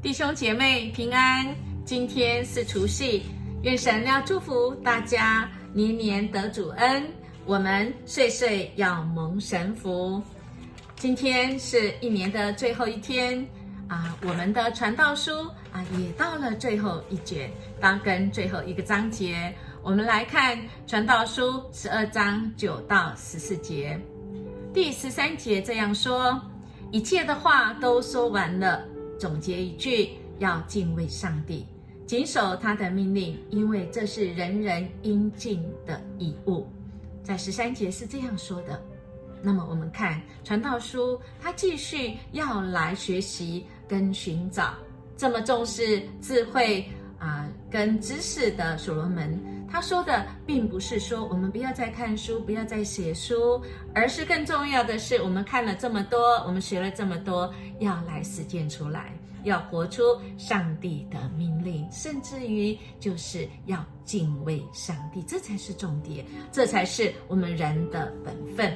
弟兄姐妹平安，今天是除夕，愿神要祝福大家年年得主恩，我们岁岁要蒙神福。今天是一年的最后一天我们的传道书也到了最后一卷，跟最后一个章节，我们来看传道书12章9到14节。第13节这样说：一切的话都说完了，总结一句，要敬畏上帝，谨守他的命令，因为这是人人应尽的义务。在13节是这样说的。那么我们看传道书，他继续要来学习跟寻找。这么重视智慧跟知识的所罗门，他说的并不是说我们不要再看书，不要再写书，而是更重要的是，我们看了这么多，我们学了这么多，要来实践出来，要活出上帝的命令，甚至于就是要敬畏上帝，这才是重点，这才是我们人的本分。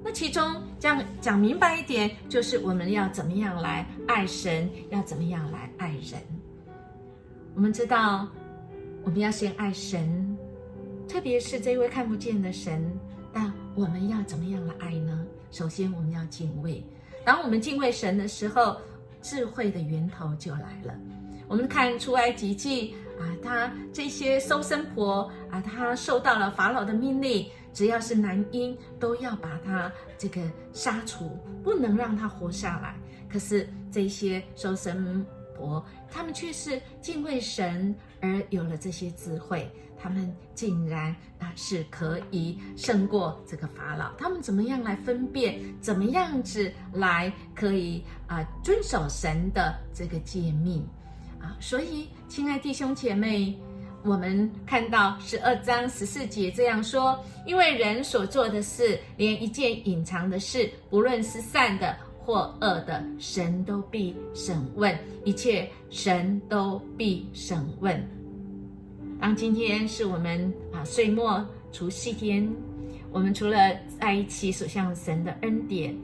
那其中这样讲明白一点，就是我们要怎么样来爱神，要怎么样来爱人。我们知道我们要先爱神，特别是这位看不见的神，但我们要怎么样来爱呢？首先我们要敬畏。当我们敬畏神的时候，智慧的源头就来了。我们看出埃及记他这些收生婆他受到了法老的命令，只要是男婴都要把他这个杀除，不能让他活下来。可是这些收生婆他们却是敬畏神，而有了这些智慧，他们竟然是可以胜过这个法老。他们怎么样来分辨，怎么样子来可以遵守神的这个诫命所以亲爱弟兄姐妹，我们看到12章14节这样说：因为人所做的事，连一件隐藏的事，不论是善的或恶的，神都必审问，一切神都必审问。当今天是我们岁末除夕天，我们除了在一起所向神的恩典，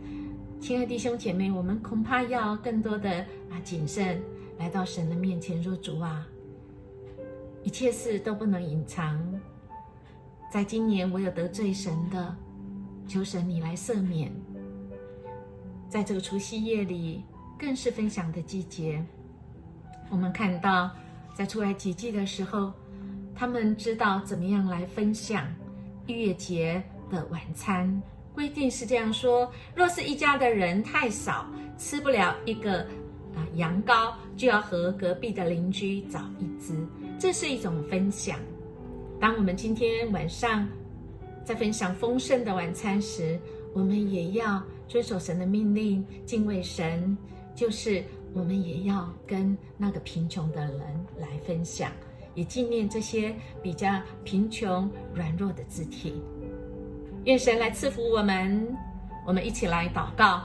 亲爱弟兄姐妹，我们恐怕要更多的谨慎来到神的面前，说主一切事都不能隐藏。在今年我有得罪神的，求神你来赦免。在这个除夕夜里，更是分享的季节。我们看到在出埃及记的时候，他们知道怎么样来分享逾越节的晚餐。规定是这样说：若是一家的人太少，吃不了一个羊羔，就要和隔壁的邻居找一只。这是一种分享。当我们今天晚上在分享丰盛的晚餐时，我们也要遵守神的命令，敬畏神，就是我们也要跟那个贫穷的人来分享，也纪念这些比较贫穷软弱的肢体。愿神来赐福我们，我们一起来祷告。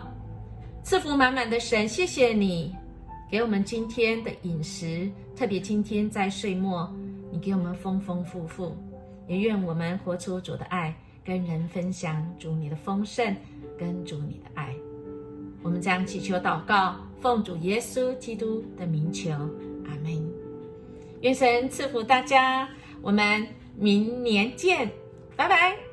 赐福满满的神，谢谢你给我们今天的饮食，特别今天在岁末，你给我们丰丰富富，也愿我们活出主的爱，跟人分享主你的丰盛跟主你的爱。我们将祈求祷告，奉主耶稣基督的名求，阿们。愿神赐福大家，我们明年见，拜拜。